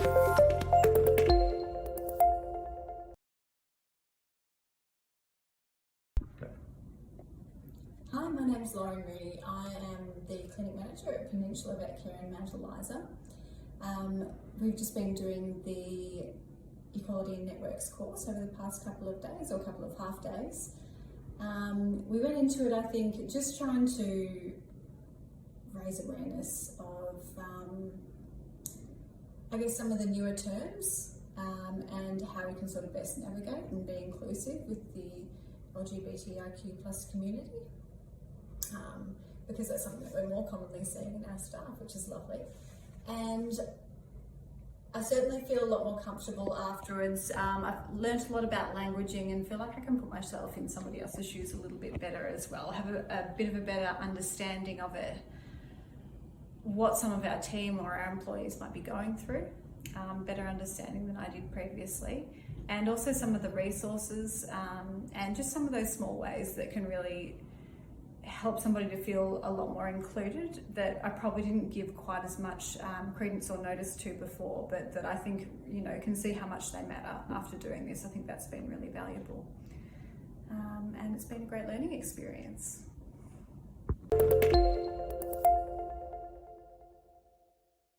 Hi, my name is Mooney. I am the clinic manager at Peninsula Vet Care in Mount Eliza. We've just been doing the Equality in Networks course over the past couple of days, or a couple of half days. We went into it, I think, just trying to raise awareness of, I guess, some of the newer terms and how we can sort of best navigate and be inclusive with the LGBTIQ+ community. Because that's something that we're more commonly seeing in our staff, which is lovely. And I certainly feel a lot more comfortable afterwards. I've learnt a lot about languaging and feel like I can put myself in somebody else's shoes a little bit better as well. Have a bit of a better understanding of it, what some of our team or our employees might be going through, better understanding than I did previously. And also some of the resources and just some of those small ways that can really help somebody to feel a lot more included, that I probably didn't give quite as much credence or notice to before, but that I think, you know, can see how much they matter after doing this. I think that's been really valuable. And it's been a great learning experience.